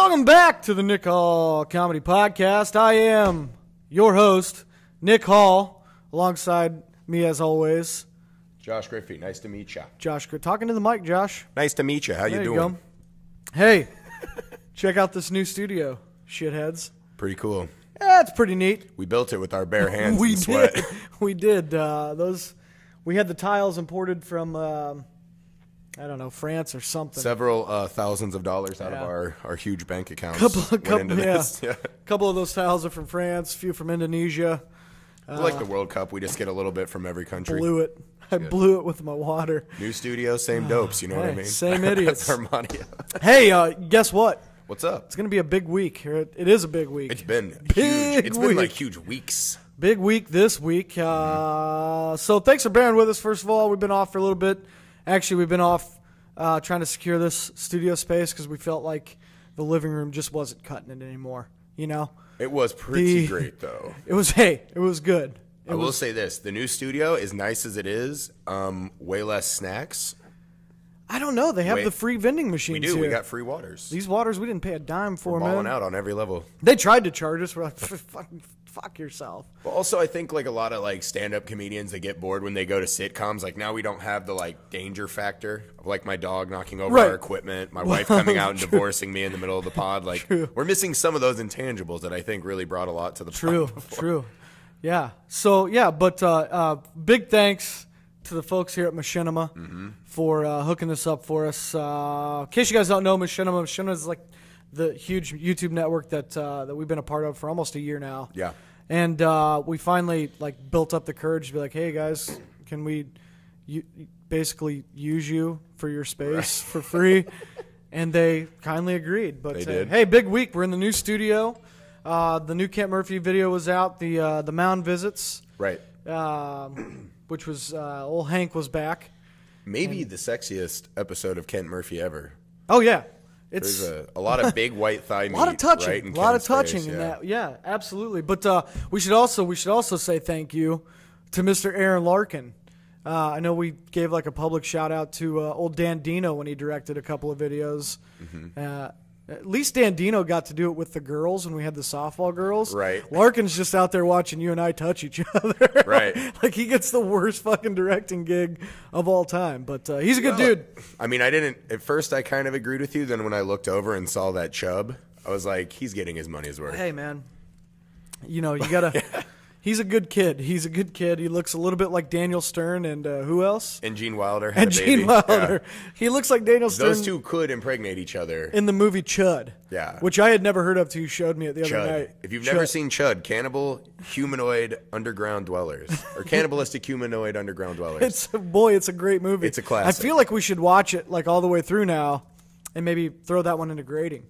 Welcome back to the Nick Hall Comedy Podcast. I am your host, Nick Hall, alongside me as always, Josh Griffey. Nice to meet you. Josh, talking to the mic, Josh. Nice to meet you. How you doing? Go. Hey, check out this new studio, shitheads. Pretty cool. Yeah, it's pretty neat. We built it with our bare hands. We and sweat. did. We did. We had the tiles imported from I don't know, France or something. Several thousands of dollars out of our huge bank accounts. Couple of those tiles are from France, a few from Indonesia. Like the World Cup, we just get a little bit from every country. I blew it with my water. New studio, same dopes, you know what I mean? Same idiots. Hey, guess what? What's up? It's going to be a big week. It is a big week. It's been huge. It's been like huge weeks. Big week this week. So thanks for bearing with us, first of all. We've been off for a little bit. Actually, we've been off trying to secure this studio space because we felt like the living room just wasn't cutting it anymore, you know? It was pretty great, though. It was good. I will say this. The new studio, as nice as it is, way less snacks. I don't know. They have the free vending machines We do. Here. We got free waters. These waters, we didn't pay a dime for, man. We're balling out on every level. They tried to charge us. We're like, fuck yourself. But also, I think like a lot of like stand-up comedians, they get bored when they go to sitcoms. Like now we don't have the like danger factor of like my dog knocking over our equipment, my wife coming out and divorcing me in the middle of the pod. Like we're missing some of those intangibles that I think really brought a lot to the pod before. True. Yeah. So, but big thanks to the folks here at Machinima for hooking this up for us. In case you guys don't know, Machinima is like the huge YouTube network that we've been a part of for almost a year now. Yeah. And we finally like built up the courage to be like, hey guys, can we basically use you for your space for free? And they kindly agreed. But hey, big week. We're in the new studio. The new Kent Murphy video was out. The Mound Visits. Right. Which was old Hank was back. Maybe the sexiest episode of Kent Murphy ever. Oh yeah. There's a lot of big white thigh meat. A lot of touching. Right, a lot of touching in that. Yeah, absolutely. But we should also say thank you to Mr. Aaron Larkin. I know we gave like a public shout out to old Dan Dino when he directed a couple of videos. At least Dan Dino got to do it with the girls when we had the softball girls. Right. Larkin's just out there watching you and I touch each other. Right. Like he gets the worst fucking directing gig of all time. But he's a good dude. I mean, at first I kind of agreed with you. Then when I looked over and saw that chub, I was like, he's getting his money's worth. Hey, man. You know, you got to... He's a good kid. He looks a little bit like Daniel Stern and who else? And Gene Wilder had a baby. Gene Wilder. Yeah. He looks like Daniel Stern. Those two could impregnate each other. In the movie Chud. Yeah. Which I had never heard of till you showed me it the other night. If you've never seen Chud, Cannibal Humanoid Underground Dwellers. Or Cannibalistic Humanoid Underground Dwellers. It's a great movie. It's a classic. I feel like we should watch it like all the way through now and maybe throw that one into grading.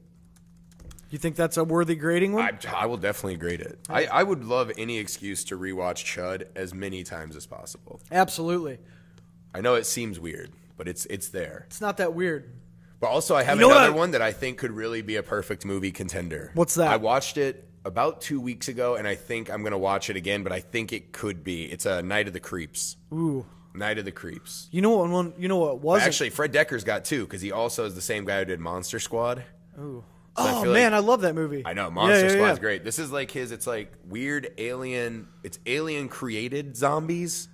You think that's a worthy grading one? I will definitely grade it. I would love any excuse to rewatch Chud as many times as possible. Absolutely. I know it seems weird, but it's there. It's not that weird. But also I have another one that I think could really be a perfect movie contender. What's that? I watched it about 2 weeks ago, and I think I'm going to watch it again, but I think it could be. It's a Night of the Creeps. Ooh. Night of the Creeps. You know what was Actually, Fred Decker's got two, because he also is the same guy who did Monster Squad. Ooh. So man, I love that movie. I know, Monster Squad's great. This is like it's like weird alien, it's alien created zombies.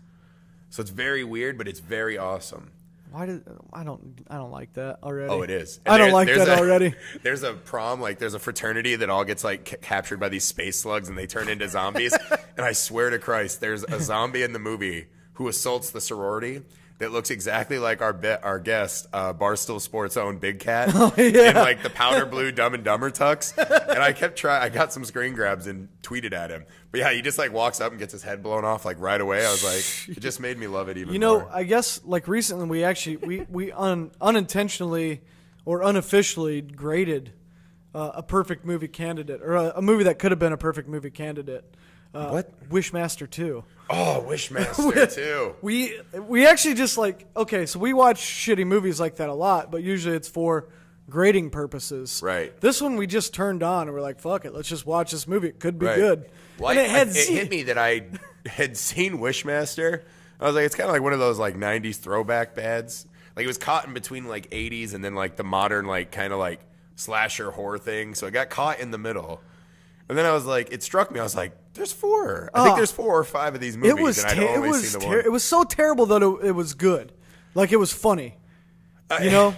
So it's very weird, but it's very awesome. I don't like that already. Oh, it is. And I don't like that already. There's a prom, like there's a fraternity that all gets like captured by these space slugs and they turn into zombies. And I swear to Christ, there's a zombie in the movie who assaults the sorority that looks exactly like our guest, Barstool Sports' own Big Cat, in like the powder blue Dumb and Dumber tux. And I kept trying. I got some screen grabs and tweeted at him. But yeah, he just like walks up and gets his head blown off like right away. I was like, it just made me love it even more. You know, I guess like recently we unintentionally or unofficially graded a perfect movie candidate or a movie that could have been a perfect movie candidate. What? Wishmaster 2. Oh, Wishmaster 2. We actually just like, okay, so we watch shitty movies like that a lot, but usually it's for grading purposes. Right. This one we just turned on and we're like, fuck it, let's just watch this movie. It could be good. Well, it hit me that I had seen Wishmaster. I was like, it's kind of like one of those like 90s throwback bads. Like it was caught in between like 80s and then like the modern like kind of like slasher horror thing. So it got caught in the middle. And then I was like, it struck me. I was like, there's 4. I think there's 4 or 5 of these movies, and I'd only seen the one. It was so terrible that it was good. Like, it was funny. You know?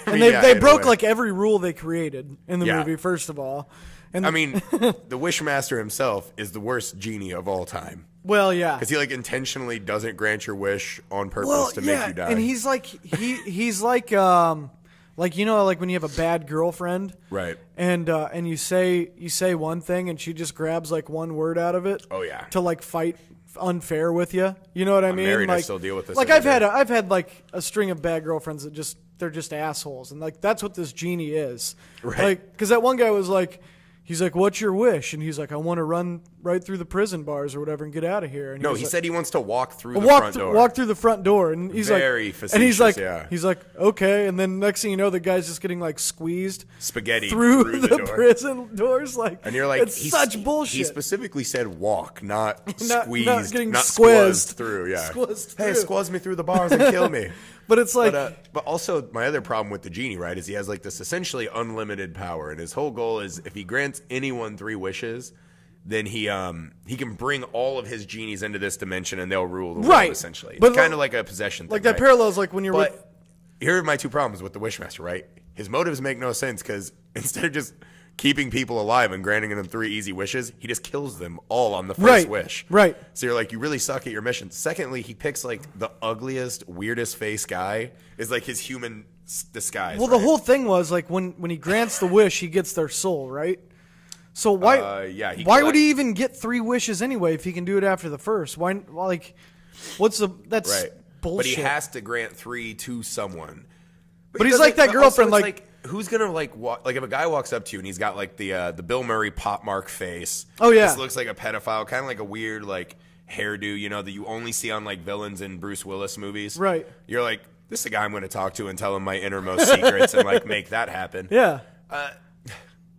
And they broke, like, every rule they created in the movie, first of all. And I mean, the Wishmaster himself is the worst genie of all time. Well, yeah. Because he, like, intentionally doesn't grant your wish on purpose to make you die. And he's like, he's like, you know, like when you have a bad girlfriend, right? And you say one thing, and she just grabs like one word out of it. Oh yeah. To like fight unfair with you. You know what I mean? Married, like, I still deal with this. Like I've had like a string of bad girlfriends that they're just assholes, and like that's what this genie is. Right. Like, because that one guy was like. He's like, "What's your wish?" And he's like, "I want to run right through the prison bars or whatever and get out of here." And he said he wants to walk through the front door. Walk through the front door, and he's very like, facetious, and he's like, yeah. Okay. And then next thing you know, the guy's just getting like squeezed spaghetti through the door. Prison doors. Like, and you're like, it's such bullshit. He specifically said walk, not squeezed, not getting squizzed through. Yeah, squizzed hey, through. squizz me through the bars and kill me. But it's like, but also my other problem with the genie, right, is he has like this essentially unlimited power, and his whole goal is if he grants anyone 3 wishes, then he can bring all of his genies into this dimension and they'll rule the world. Essentially, it's kind of like a possession thing. Like that parallels like when you're. But here are my 2 problems with the Wishmaster. Right, his motives make no sense because instead of just keeping people alive and granting them 3 easy wishes, he just kills them all on the first wish. Right. So you're like, you really suck at your mission. Secondly, he picks like the ugliest, weirdest face guy is like his human disguise. Well, the whole thing was like when he grants the wish, he gets their soul, right? So why would he even get 3 wishes anyway if he can do it after the first? Why like what's the that's right. bullshit. But he has to grant 3 to someone. But he's like that girlfriend like who's gonna like if a guy walks up to you and he's got like the Bill Murray pop mark face. Oh yeah, this looks like a pedophile, kind of like a weird like hairdo, you know, that you only see on like villains in Bruce Willis movies. Right. You're like, this is a guy I'm going to talk to and tell him my innermost secrets and like make that happen. Yeah. I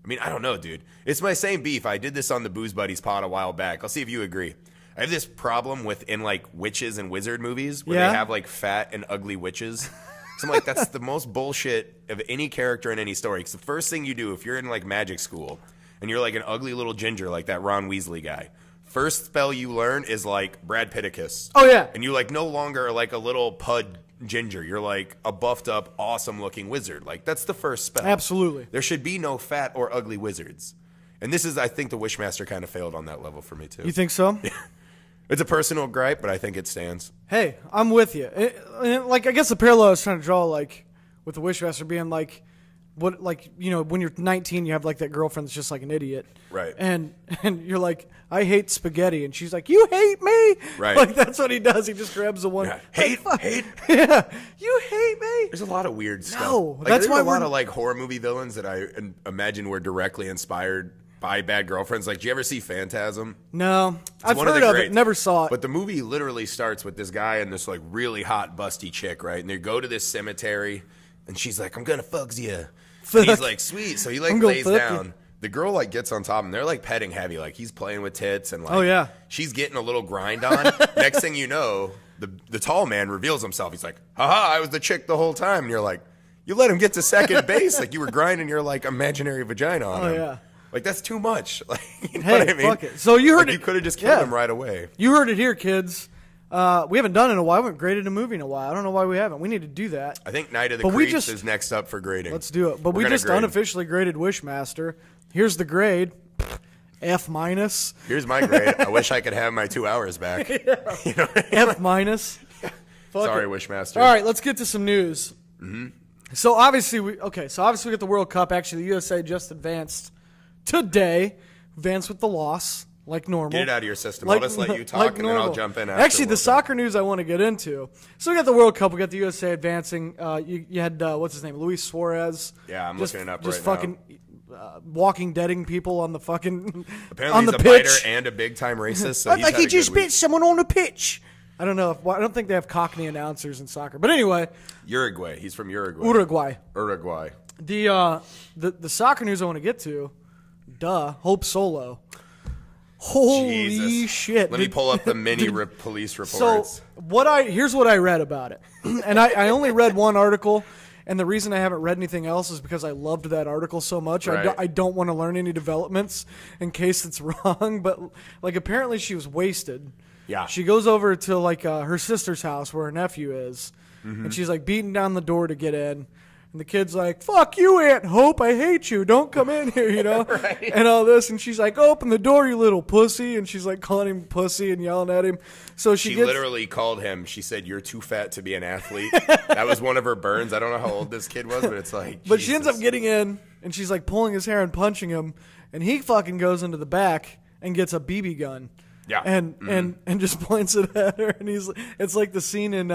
mean, I don't know, dude. It's my same beef. I did this on the Booze Buddies pod a while back. I'll see if you agree. I have this problem in like witches and wizard movies where they have like fat and ugly witches. So I'm like, that's the most bullshit of any character in any story. Because the first thing you do if you're in like magic school and you're like an ugly little ginger like that Ron Weasley guy, first spell you learn is like Brad Pitticus. Oh yeah. And you like no longer are like a little pud ginger. You're like a buffed up, awesome looking wizard. Like that's the first spell. Absolutely. There should be no fat or ugly wizards. And this is, I think, the Wishmaster kind of failed on that level for me too. You think so? It's a personal gripe, but I think it stands. Hey, I'm with you. Like, I guess the parallel I was trying to draw, like, with the Wishmaster being like, what, like, you know, when you're 19, you have like that girlfriend that's just like an idiot, right? And you're like, I hate spaghetti, and she's like, you hate me, right? Like that's what he does. He just grabs the one. Yeah. Hate. Yeah, you hate me. There's a lot of weird stuff. No, like, that's why a lot of like horror movie villains that I imagine were directly inspired by bad girlfriends. Like, do you ever see Phantasm? No, I've heard of it, never saw it. But the movie literally starts with this guy and this like really hot busty chick, right? And they go to this cemetery, and she's like, "I'm gonna fugs you." And he's like, "Sweet." So he like lays down. The girl like gets on top, and they're like petting heavy, like he's playing with tits, and like, oh yeah, she's getting a little grind on. Next thing you know, the tall man reveals himself. He's like, "Haha, I was the chick the whole time." And you're like, "You let him get to second base, like you were grinding your like imaginary vagina on him." Oh yeah. Like, that's too much. Like, you know hey, what I mean? Fuck it. So you heard like, it. You could have just killed him right away. You heard it here, kids. We haven't done it in a while. We haven't graded a movie in a while. I don't know why we haven't. We need to do that. I think Night of the Creeps is next up for grading. Let's do it. But we just unofficially graded Wishmaster. Here's the grade. F minus. Here's my grade. I wish I could have my 2 hours back. Yeah. You know what I mean? F minus. Sorry, Wishmaster. All right, let's get to some news. Mm-hmm. So obviously we got the World Cup. Actually, the USA just advanced today. Advanced with the loss, like normal. Get it out of your system. I'll just let you talk, and then I'll jump in after. Actually, the soccer news I want to get into. So we got the World Cup. We got the USA advancing. You had, what's his name? Luis Suarez. Yeah, I'm looking it up right now. Just fucking walking deading people on the fucking Apparently on the he's a pitch. biter and a big-time racist. So like he just bit someone on the pitch. I don't know. I don't think they have Cockney announcers in soccer. But anyway. Uruguay. He's from Uruguay. Uruguay. The soccer news I want to get to, Hope Solo. Holy Jesus. shit. Let me pull up the mini police reports. So here's what I read about it. And I only read one article, And the reason I haven't read anything else is because I loved that article so much. Right. I don't want to learn any developments in case it's wrong. But like apparently she was wasted. Yeah. She goes over to like her sister's house where her nephew is, and she's like beating down the door to get in. And the kid's like, "Fuck you, Aunt Hope. I hate you. Don't come in here," you know, Right. and all this. And she's like, "Open the door, you little pussy." And she's like calling him pussy and yelling at him. So She gets, literally called him. She said, "You're too fat to be an athlete." That was one of her burns. I don't know how old this kid was, but it's like. But she ends Jesus. up getting in, and she's like pulling his hair and punching him, and he fucking goes into the back and gets a BB gun. Yeah. And just points it at her, and it's like the scene in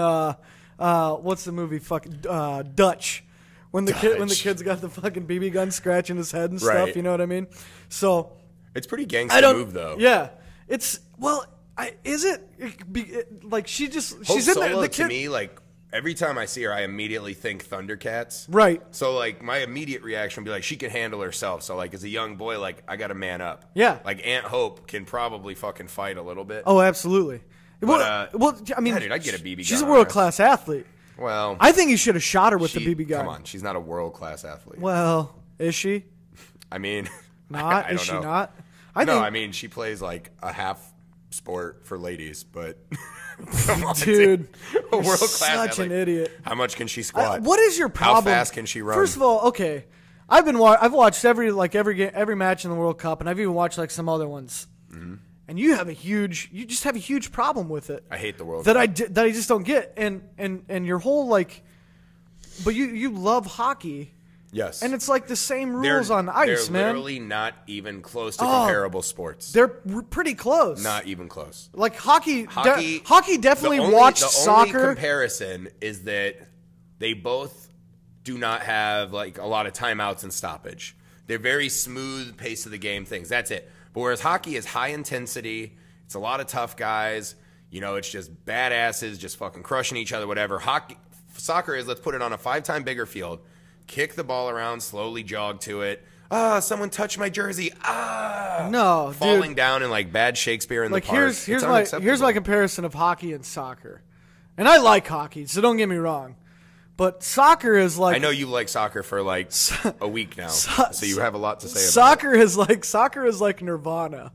what's the movie? Fucking Dutch. When the kid's got the fucking BB gun scratching his head and stuff, Right. you know what I mean? So It's pretty gangster move, though. Yeah, it's is it? Like she's Hope in there. Solo, The to kid, me, like every time I see her, I immediately think Thundercats. right? So like my immediate reaction would be like she can handle herself. So like as a young boy, like I got to man up. Yeah. Like Aunt Hope can probably fucking fight a little bit. Oh, absolutely. But, well, I mean, yeah, dude, I'd get a BB gun. She's a on her. world class athlete. Well, I think he should have shot her with the BB gun. Come on, she's not a world class athlete. Well, is she? I mean, Not? I Is don't she know. not? I mean, she plays like a half sport for ladies, but come on, Dude, a world class. such an idiot. How much can she squat? What is your problem? How fast can she run? First of all, okay, I've watched every match in the World Cup, and I've even watched like some other ones. Mm-hmm. And you just have a huge problem with it. I hate the World that Cup. I just don't get, and your whole like, but you love hockey. Yes. And it's like the same rules on ice, they're man. They're literally not even close to comparable sports. They're pretty close. Not even close. Like hockey definitely the only, watched the soccer. only comparison is that they both do not have like a lot of timeouts and stoppage. They're very smooth pace of the game things. That's it. But whereas hockey is high intensity, it's a lot of tough guys. You know, it's just badasses just fucking crushing each other, whatever. Soccer is, let's put it on a 5-time bigger field. Kick the ball around, slowly jog to it. Someone touched my jersey. No, falling dude. down in like bad Shakespeare in Like the park. here's my comparison of hockey and soccer, and I like hockey, so don't get me wrong, but soccer is like I know you like soccer for like a week now, so you have a lot to say about soccer is like Nirvana,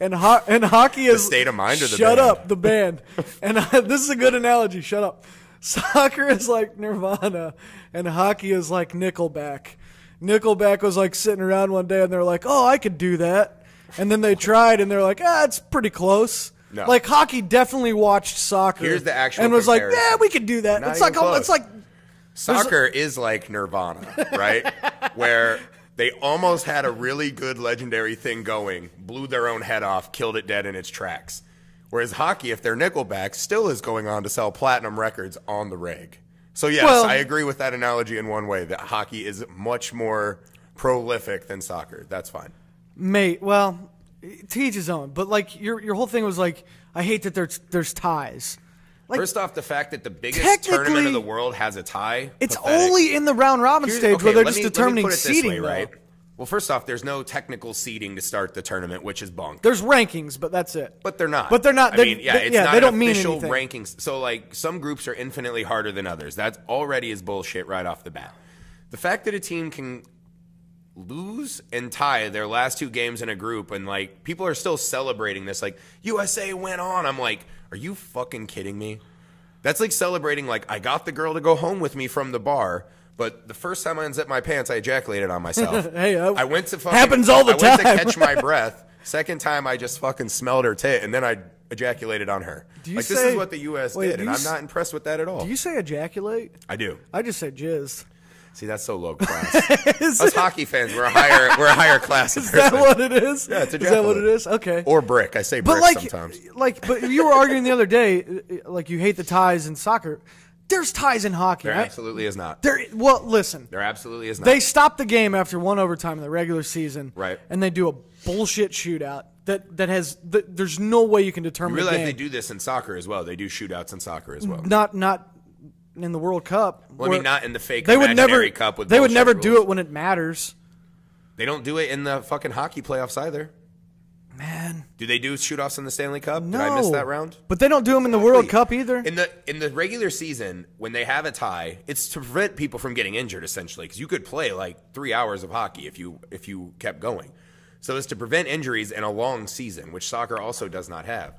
and hockey is The State of Mind or the shut band? up the band, and this is a good analogy. Shut up. Soccer is like Nirvana, and hockey is like Nickelback. Nickelback was like sitting around one day, and they're like, "Oh, I could do that," and then they tried, and they're like, "It's pretty close." No. Like hockey definitely watched soccer. Here's the actual and was like, comparison. "Yeah, we could do that." Not It's like even close. it's like Soccer is like Nirvana, right? Where they almost had a really good legendary thing going, blew their own head off, killed it dead in its tracks. Whereas hockey, if they're Nickelback, still is going on to sell platinum records on the reg. So yes, Well- I agree with that analogy in one way, that hockey is much more prolific than soccer. That's fine. Mate, well, to each his own. But like your whole thing was like, I hate that there's ties. Like, First off, the fact that the biggest technically, tournament of the world has a tie. it's pathetic. only in the round robin stage where they're let just me determining put it this seeding, way, though. right? Well, first off, there's no technical seeding to start the tournament, which is bunk. There's rankings, but that's it. But they're not. But they're not. I mean, yeah, it's not they an don't mean official anything. rankings. So, like, some groups are infinitely harder than others. That already is bullshit right off the bat. The fact that a team can lose and tie their last two games in a group, and like people are still celebrating this, like USA went on. I'm like, are you fucking kidding me? That's like celebrating like I got the girl to go home with me from the bar. But the first time I unzipped my pants, I ejaculated on myself. Hey, I went to fucking, happens all the I went time. to catch my breath. Second time, I just fucking smelled her tit, and then I ejaculated on her. Do you Like, say- this is what the U.S. Wait, did, do and you I'm not impressed with that at all. Do you say ejaculate? I do. I just say jizz. See, that's so low class. Us hockey fans, we're a higher class. Is that what it is? Yeah, it's Is that what it ejaculate. is? Okay. Or brick. I say brick But sometimes. but you were arguing the other day, like you hate the ties in soccer. There's ties in hockey. There right? absolutely is not. Well, listen. There absolutely is not. They stop the game after one overtime in the regular season, Right. And they do a bullshit shootout that has. There's no way you can determine. You realize the game. they do this in soccer as well. They do shootouts in soccer as well. Not in the World Cup. Well, I where mean, not in the fake they would imaginary never. cup with They would bullshit never do rules. it when it matters. They don't do it in the fucking hockey playoffs either. Man. Do they do shoot-offs in the Stanley Cup? No. Did I miss that round? But they don't do them in the World Cup either. In the regular season, when they have a tie, it's to prevent people from getting injured, essentially, because you could play like 3 hours of hockey if you kept going. So it's to prevent injuries in a long season, which soccer also does not have.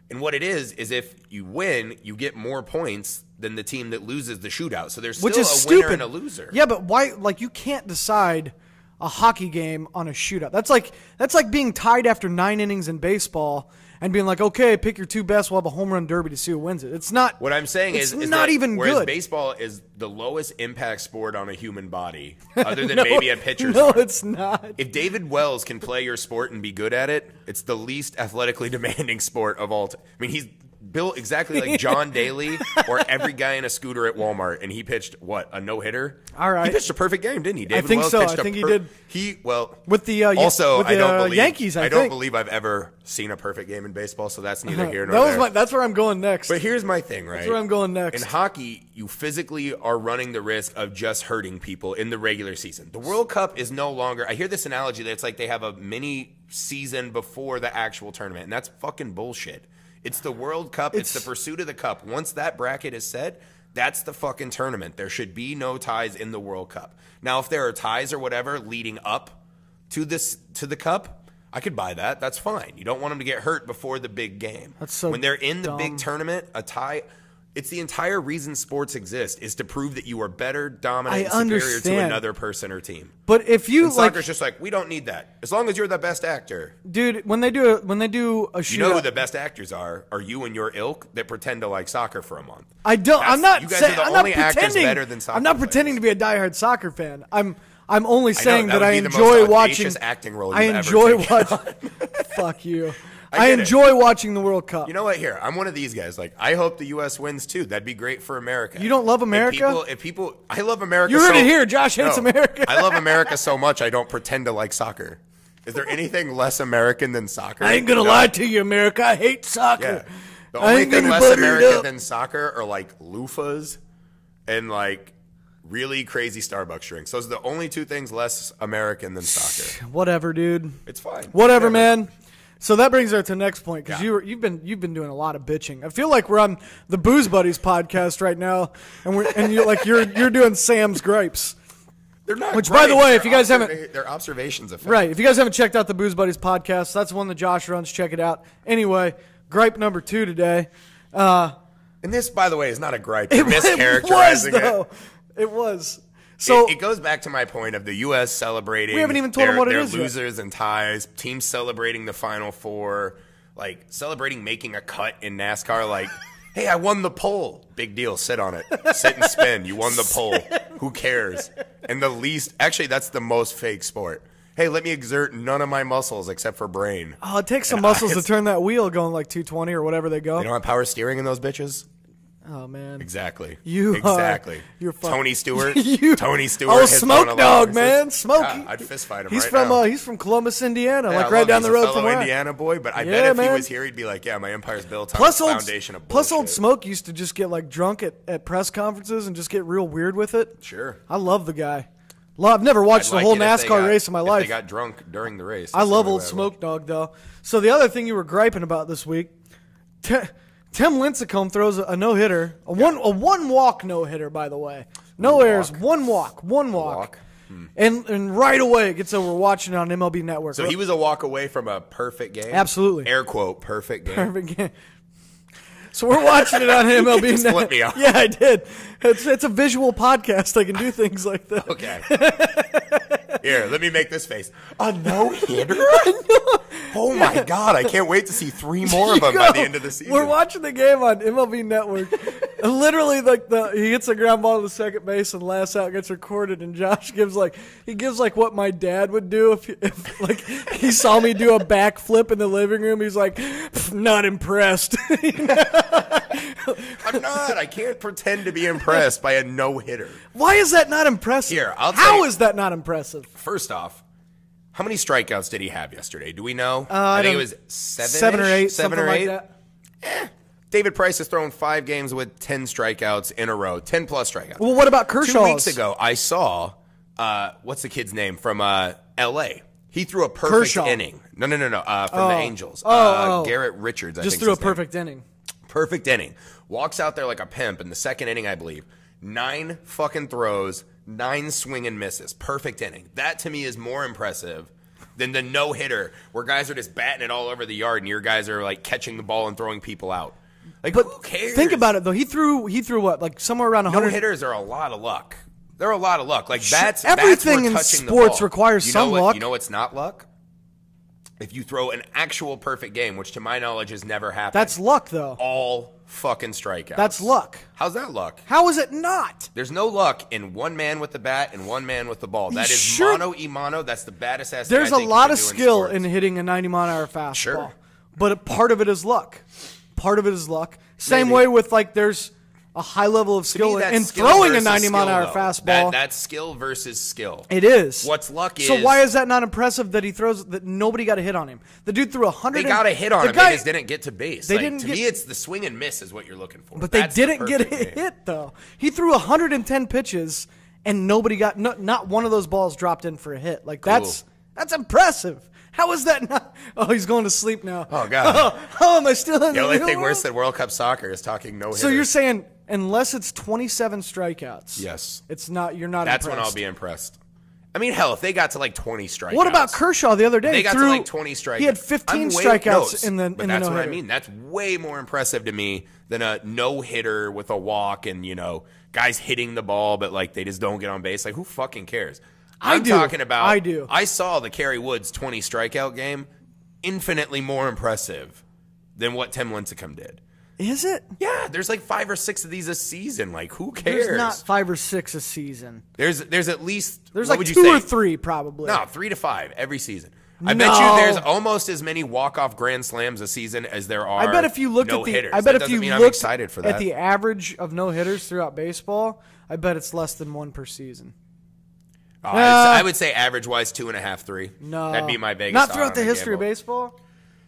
And what it is if you win, you get more points than the team that loses the shootout. So there's still a winner and a loser. Yeah, but why? Like, you can't decide a hockey game on a shootout. That's like being tied after 9 innings in baseball and being like, okay, pick your 2 best. We'll have a home run derby to see who wins it. It's not. What I'm saying is not that even whereas good. Baseball is the lowest impact sport on a human body, other than No, maybe a pitcher's No, arm. it's not. If David Wells can play your sport and be good at it, it's the least athletically demanding sport of all time. I mean, he's built exactly like John Daly or every guy in a scooter at Walmart, and he pitched, what, a no-hitter? All right. He pitched a perfect game, didn't he? David think Wells so. pitched I think he did. With the Yankees, I don't believe I've ever seen a perfect game in baseball, so that's neither here nor there. That's where I'm going next. But here's my thing, right? That's where I'm going next. In hockey, you physically are running the risk of just hurting people in the regular season. The World Cup is no longer – I hear this analogy that it's like they have a mini season before the actual tournament, and that's fucking bullshit. It's the World Cup. It's the pursuit of the cup. Once that bracket is set, that's the fucking tournament. There should be no ties in the World Cup. Now, if there are ties or whatever leading up to the cup, I could buy that. That's fine. You don't want them to get hurt before the big game. That's so when they're in the dumb. big tournament, a tie. It's the entire reason sports exist is to prove that you are better, dominant, and superior to another person or team. But if you and soccer's just like, we don't need that. As long as you're the best actor. Dude, when they do a shootout, you know who the best actors are you and your ilk that pretend to like soccer for a month. I don't. You guys are the only actors better than soccer. I'm not players. pretending to be a diehard soccer fan. I'm only saying that I would be the enjoy most watching audacious acting role I you've enjoy ever taken watching. Fuck you. I enjoy watching the World Cup. You know what? Here, I'm one of these guys. Like, I hope the U.S. wins too. That'd be great for America. You don't love America? If people, I love America. You heard it here. Josh hates America. I love America so much I don't pretend to like soccer. Is there anything less American than soccer? I ain't gonna lie to you, America. I hate soccer. Yeah. The only thing less American than soccer are like loofahs and like really crazy Starbucks drinks. Those are the only 2 things less American than soccer. Whatever, dude. It's fine. Whatever, man. So that brings us to the next point because you've been doing a lot of bitching. I feel like we're on the Booze Buddies podcast right now, and you're doing Sam's gripes. They're not. Which, gripes. by the way, if you guys they're observations of right, if you guys haven't checked out the Booze Buddies podcast, that's the one that Josh runs. Check it out. Anyway, gripe number 2 today. And this, by the way, is not a gripe. You're mischaracterizing it. It was. So it goes back to my point of the U.S. celebrating. We haven't even told them what it is yet. Their losers and ties, teams celebrating the Final Four, like celebrating making a cut in NASCAR. Like, hey, I won the pole. Big deal. Sit on it. Sit and spin. You won the pole. Who cares? And actually, that's the most fake sport. Hey, let me exert none of my muscles except for brain. Oh, it takes some muscles to turn that wheel going like 220 or whatever they go. They don't have power steering in those bitches. Oh man! Exactly. You're Tony Stewart. Tony Stewart. Oh, Smoke Dog, man, Smokey. Yeah, I'd fist fight him. He's from Columbus, Indiana, right down the road from where. Indiana boy, but I bet if he was here, he'd be like, "Yeah, my empire's built on a foundation of bullshit." Plus, old Smoke used to just get like drunk at press conferences and just get real weird with it. Sure. I love the guy. I've never watched the whole NASCAR race in my life. They got drunk during the race. I love old Smoke Dog though. So the other thing you were griping about this week. Tim Lincecum throws a no-hitter, a one-walk no-hitter, by the way. No errors, one walk. And right away it gets over watching it on MLB Network. So he was a walk away from a perfect game? Absolutely. Air quote, perfect game. Perfect game. So we're watching it on MLB Network. Just flip me off. Yeah, I did. It's a visual podcast. I can do things like that. Okay. Here, let me make this face. A no-hitter? Oh, my God. I can't wait to see 3 more of them by the end of the season. We're watching the game on MLB Network. And literally, he hits a ground ball to second base, and last out gets recorded. And Josh gives like what my dad would do if like he saw me do a backflip in the living room. He's like, not impressed. I'm not. I can't pretend to be impressed by a no-hitter. Why is that not impressive? Here, I'll tell How you. is that not impressive? First off, how many strikeouts did he have yesterday? Do we know? I think it was 7 or 8. Seven or 8. Like that. David Price has thrown 5 games with 10 strikeouts in a row. 10-plus strikeouts. Well, what about Kershaw? 2 weeks ago, I saw, what's the kid's name from L.A.? He threw a perfect Kershaw. inning. No. From the Angels. Garrett Richards, I Just think. threw a perfect inning. Perfect inning. Walks out there like a pimp in the second inning, I believe. 9 fucking throws, 9 swing and misses. Perfect inning. That to me is more impressive than the no-hitter where guys are just batting it all over the yard and your guys are like catching the ball and throwing people out. Like, But who cares? think about it though. He threw what, like somewhere around 100. No-hitters are a lot of luck. They're a lot of luck. Like Everything in sports requires some luck. You know what's not luck? If you throw an actual perfect game, which to my knowledge has never happened. That's luck though. All fucking strikeouts. That's luck. How's that luck? How is it not? There's no luck in one man with the bat and one man with the ball. That is mano y mano. That's the baddest ass. There's a lot of skill in hitting a 90-mile-an-hour fastball. Sure. But part of it is luck. Same way with like there's a high level of skill in throwing a 90-mile-an-hour fastball. That's skill versus skill. It is. What's luck is. So why is that not impressive that he throws that nobody got a hit on him? The dude threw 100. They got a hit on him. They just didn't get to base. They like, didn't to get, me, it's the swing and miss is what you're looking for. But That's they didn't get a game. hit though. He threw 110 pitches and nobody got not one of those balls dropped in for a hit. Like that's impressive. How is that not? Oh, he's going to sleep now. Oh God. Oh, am I still in the the only thing worse than World Cup soccer is talking no hitters. So you're saying unless it's 27 strikeouts, yes, it's not. You're not. That's impressed. when I'll be impressed. I mean, hell, if they got to like 20 strikeouts. What about Kershaw the other day? They got to like 20 strikeouts. He had 15 strikeouts in the But that's what I mean. That's way more impressive to me than a no-hitter with a walk and, guys hitting the ball, but like they just don't get on base. Like, who fucking cares? I'm talking about. I do. I saw the Kerry Woods 20 strikeout game. Infinitely more impressive than what Tim Lincecum did. Is it? Yeah, there's like 5 or 6 of these a season. Like, who cares? There's not 5 or 6 a season. There's at least there's like 2 or 3 probably. No, 3 to 5 every season. I bet you there's almost as many walk-off grand slams a season as there are. I bet if you looked no hitters. I bet that if you mean I'm looked excited for that. at the average of no hitters throughout baseball, I bet it's less than 1 per season. I would say average-wise 2.5, 3. No, that'd be my biggest. Not throughout the history of baseball.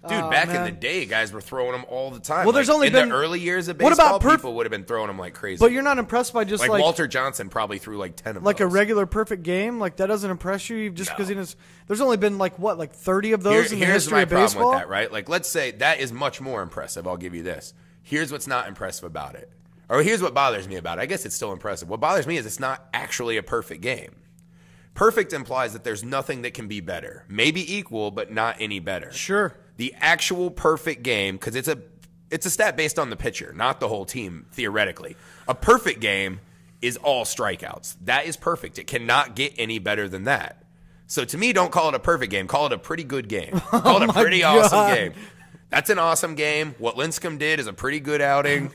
Dude, back in the day, guys were throwing them all the time. Well, there's only been the early years of baseball, people would have been throwing them like crazy. But you're not impressed by just like Walter Johnson probably threw like 10 of like those. a regular perfect game. Like that doesn't impress you just because there's only been like 30 of those in the history of baseball. Here's my problem with that, right? Like let's say that is much more impressive. I'll give you this. Here's what's not impressive about it, or here's what bothers me about it. I guess it's still impressive. What bothers me is it's not actually a perfect game. Perfect implies that there's nothing that can be better. Maybe equal, but not any better. Sure. The actual perfect game, because it's a stat based on the pitcher, not the whole team, theoretically. A perfect game is all strikeouts. That is perfect. It cannot get any better than that. So to me, don't call it a perfect game. Call it a pretty good game. Call it a pretty awesome game. That's an awesome game. What Lincecum did is a pretty good outing.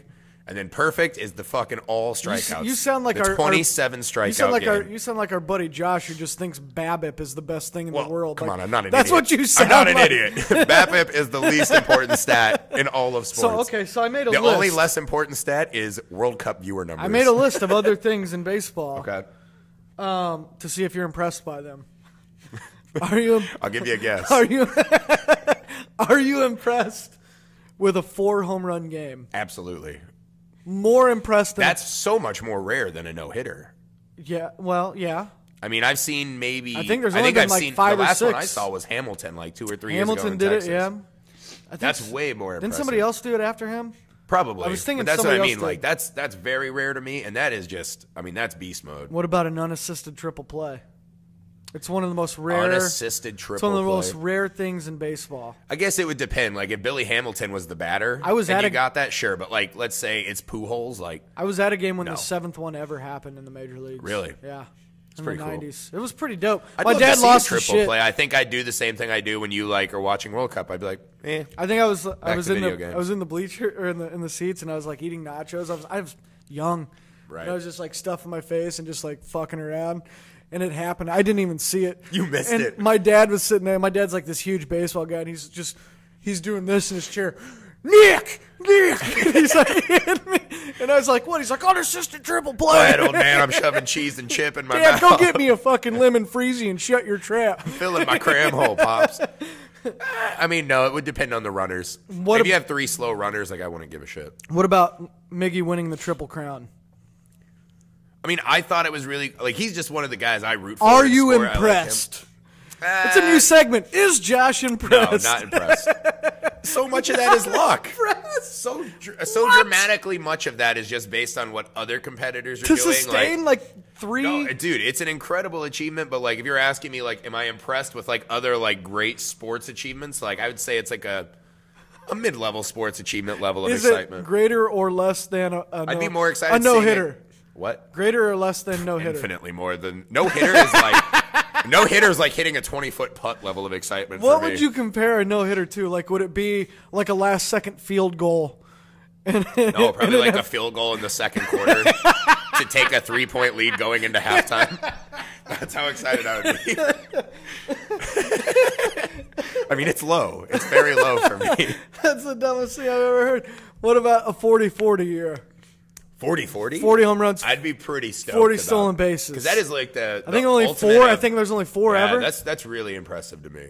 And then perfect is the fucking all strikeouts. You sound like the 27 strikeout game. You sound like our buddy Josh, who just thinks BABIP is the best thing in the world. Come on, I'm not an idiot. That's what you sound I'm not like. an idiot. BABIP is the least important stat in all of sports. So I made a list. The only less important stat is World Cup viewer numbers. I made a list of other things in baseball. Okay. To see if you're impressed by them. Are you? I'll give you a guess. Are you impressed with a 4 home run game? Absolutely. More impressed than that's so much more rare than a no hitter. Yeah, well, yeah. I mean, I've seen maybe. I think there's only been like 5 or 6. The last one I saw was Hamilton, like 2 or 3 years ago. Hamilton did Texas. it, yeah. That's way more impressive. Didn't somebody else do it after him? Probably. I was thinking but that's what I mean. Did. Like that's very rare to me, and that is just. I mean, that's beast mode. What about an unassisted triple play? It's one of the most rare. Unassisted triple play. It's one of the most rare things in baseball. I guess it would depend. Like if Billy Hamilton was the batter, you got that, sure. But like, let's say it's Pujols. Like I was at a game when the 7th one ever happened in the major leagues. Really? Yeah. It's pretty the cool. 90s. It was pretty dope. My dad lost a triple play. I think I'd do the same thing I do when you are watching World Cup. I'd be like, eh. I think I was in the bleacher or in the seats, and I was like eating nachos. I was young. Right. And I was just like stuffing my face and just like fucking around. And it happened. I didn't even see it. You missed and it. My dad was sitting there. My dad's like this huge baseball guy, and he's doing this in his chair. Nick! And he's like hitting me. And I was like, what? He's like, unassisted triple play. Go ahead, old man. I'm shoving cheese and chip in my Dad, mouth. go get me a fucking lemon freezy and shut your trap. Filling my cram hole, Pops. I mean, no, it would depend on the runners. If you have 3 slow runners, like I wouldn't give a shit. What about Miggy winning the Triple Crown? I mean, I thought it was really like he's just one of the guys I root for. Are you impressed? It's a new segment. Is Josh impressed? No, not impressed. So much of that is luck. So dramatically much of that is just based on what other competitors are doing. To sustain like 3. No, dude, it's an incredible achievement. But like, if you're asking me, like, am I impressed with like other like great sports achievements? Like, I would say it's like a mid-level sports achievement level of excitement. Is it greater or less than I'd be more excited. A no-hitter. What? Greater or less than no-hitter? Infinitely more than no-hitter is like. No hitter is like hitting a 20-foot putt level of excitement. What for me. would you compare a no hitter to? Like, would it be like a last second field goal? No, probably like a field goal in the second quarter to take a 3-point lead going into halftime. That's how excited I would be. I mean, it's low. It's very low for me. That's the dumbest thing I've ever heard. What about a 40-40 year? 40-40? 40 home runs. I'd be pretty stoked. 40 stolen bases. Because that is like the I think only ultimate 4. I think there's only 4 ever. That's really impressive to me.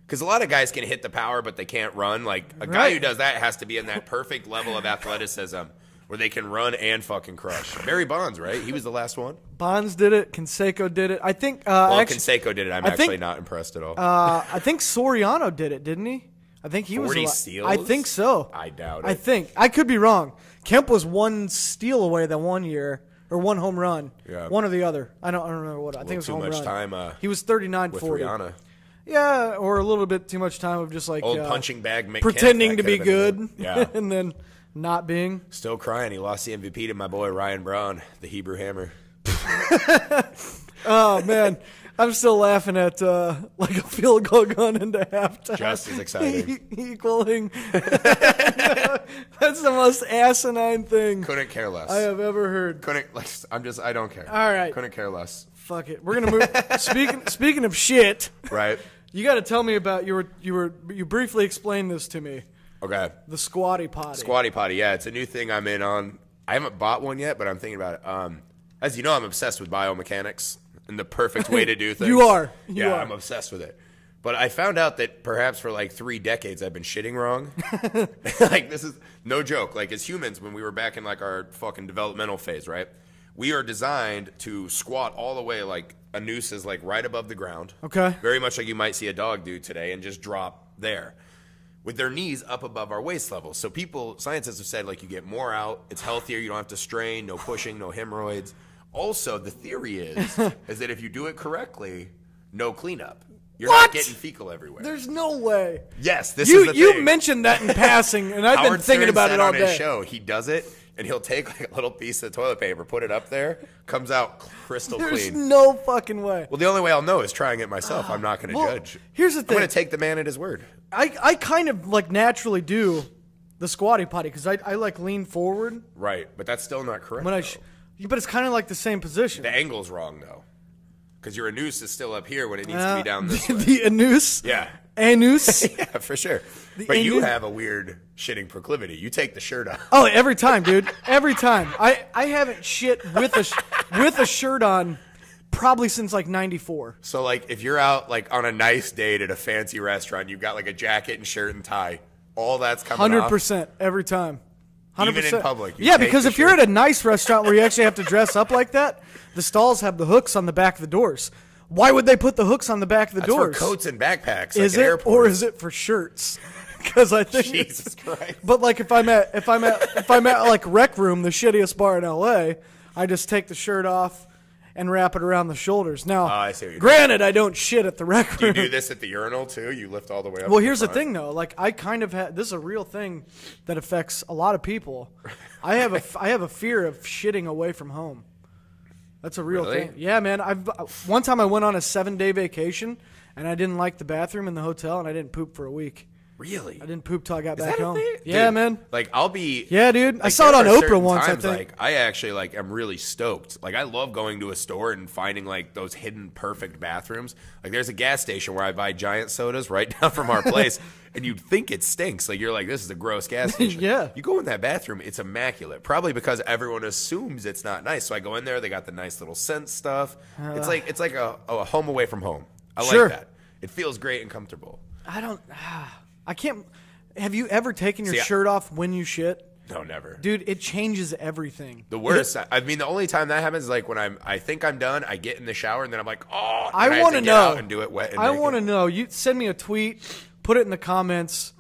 Because a lot of guys can hit the power, but they can't run. Like, a guy who does that has to be in that perfect level of athleticism where they can run and fucking crush. Barry Bonds, right? He was the last one. Bonds did it. Canseco did it. I think. Canseco did it. I'm actually not impressed at all. I think Soriano did it, didn't he? I think he was 40 steals? I think so. I doubt it. I think. I could be wrong. Kemp was 1 steal away that one year, or 1 home run. Yeah. One or the other. I don't remember what. I think it was too home much run. time. He was 39-40. With Rihanna. Yeah, or a little bit too much time of just like Old punching bag Mick pretending Kemp, to be good, yeah, and then not being. Still crying. He lost the MVP to my boy Ryan Braun, the Hebrew Hammer. Oh man, I'm still laughing at like a field goal going into halftime. Just as exciting. Equaling. That's the most asinine thing. Couldn't care less. I have ever heard. I don't care. All right. Couldn't care less. Fuck it. We're gonna move. Speaking of shit, right? You got to tell me about you briefly explained this to me. Okay. The squatty potty. Squatty potty. Yeah, it's a new thing I'm in on. I haven't bought one yet, but I'm thinking about it. As you know, I'm obsessed with biomechanics and the perfect way to do things. You are. I'm obsessed with it. But I found out that perhaps for like 3 decades I've been shitting wrong. Like, this is no joke. Like, as humans, when we were back in like our fucking developmental phase, right? We are designed to squat all the way, like a noose is like right above the ground. Okay. Very much like you might see a dog do today, and just drop there with their knees up above our waist level. So scientists have said, like, you get more out, it's healthier, you don't have to strain, no pushing, no hemorrhoids. Also, the theory is that if you do it correctly, no cleanup. You're not getting fecal everywhere. There's no way. Yes, this is the thing. You mentioned that in passing, and I've been thinking about it all day. On his show, he does it, and he'll take like a little piece of toilet paper, put it up there, comes out crystal clean. There's no fucking way. Well, the only way I'll know is trying it myself. I'm not going to judge. Here's the thing. I'm going to take the man at his word. I kind of like naturally do the squatty potty because I like lean forward. Right, but that's still not correct. But it's kind of like the same position. The angle's wrong, though. Because your anus is still up here when it needs to be down this way. The anus? Yeah. Anus? Yeah, for sure. But you have a weird shitting proclivity. You take the shirt off. Oh, every time, dude. Every time. I haven't shit with a shirt on probably since like 94. So like if you're out like on a nice date at a fancy restaurant, you've got like a jacket and shirt and tie, all that's coming 100% every time. 100%. Even in public. Yeah, because if you're at a nice restaurant where you actually have to dress up like that, the stalls have the hooks on the back of the doors. Why would they put the hooks on the back of the doors? For coats and backpacks. Is like it, or is it for shirts? Because I think Jesus Christ. But like if I'm at like Rec Room, the shittiest bar in LA, I just take the shirt off and wrap it around the shoulders. Now, I see what you're granted, doing. I don't shit at the Rec Room. Do you do this at the urinal too? You lift all the way up. Well, here's the thing though. Like I kind of this is a real thing that affects a lot of people. I have a fear of shitting away from home. That's a real thing. Yeah, man. One time I went on a 7-day vacation and I didn't like the bathroom in the hotel and I didn't poop for a week. Really? I didn't poop till I got back that home. Yeah, dude, man. Like I'll be. Yeah, dude. Like, I saw it on Oprah once. Times, I think. Like I actually like am really stoked. Like I love going to a store and finding like those hidden perfect bathrooms. Like there's a gas station where I buy giant sodas right down from our place, and you'd think it stinks. Like you're like, this is a gross gas station. Yeah. You go in that bathroom, it's immaculate. Probably because everyone assumes it's not nice. So I go in there, they got the nice little scent stuff. It's like a home away from home. I like that. It feels great and comfortable. I can't. Have you ever taken your shirt off when you shit? No, never. Dude, it changes everything. The worst. I mean, the only time that happens is like when I think I'm done, I get in the shower, and then I'm like, oh, I want to know. And do it wet and I naked. want to know. You send me a tweet, put it in the comments.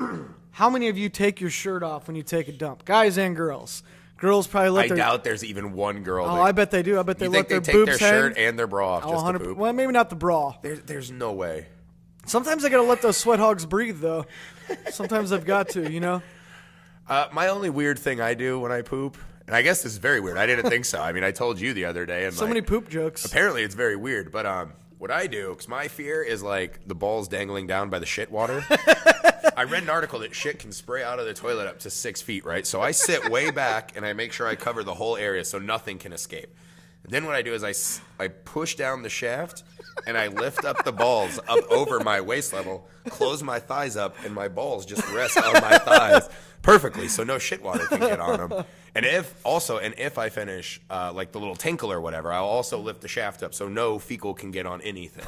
How many of you take your shirt off when you take a dump? Guys and girls. Girls probably let their... I doubt there's even one girl. Oh, I bet they do. I bet they let their take boobs their hang. shirt and their bra off just to poop? Well, maybe not the bra. There's no way. Sometimes I got to let those sweat hogs breathe, though. Sometimes I've got to, you know? My only weird thing I do when I poop, and I guess this is very weird. I didn't think so. I mean, I told you the other day. And so many poop jokes. Apparently, it's very weird. But what I do, because my fear is like the balls dangling down by the shit water. I read an article that shit can spray out of the toilet up to 6 feet, right? So I sit way back, and I make sure I cover the whole area so nothing can escape. And then what I do is I push down the shaft, and I lift up the balls up over my waist level, close my thighs up, and my balls just rest on my thighs perfectly, so no shit water can get on them. And if I finish like the little tinkle or whatever, I'll also lift the shaft up so no fecal can get on anything.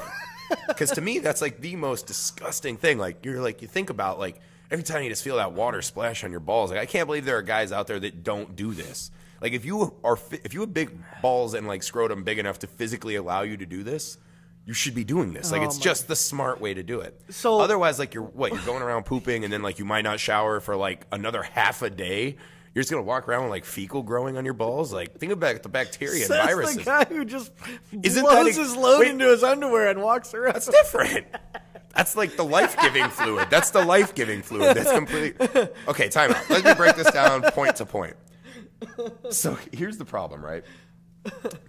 Because to me, that's like the most disgusting thing. Like you think about like every time you just feel that water splash on your balls. Like I can't believe there are guys out there that don't do this. Like if you have big balls and like scrotum big enough to physically allow you to do this, you should be doing this. Like it's just the smart way to do it. So otherwise, like you're going around pooping and then like you might not shower for like another half a day. You're just gonna walk around with like fecal growing on your balls. Like think about the bacteria and viruses. The guy who just blows his load into his underwear and walks around. That's different. That's like the life-giving fluid. That's the life-giving fluid. That's completely okay. Time out. Let me break this down point to point. So here's the problem, right?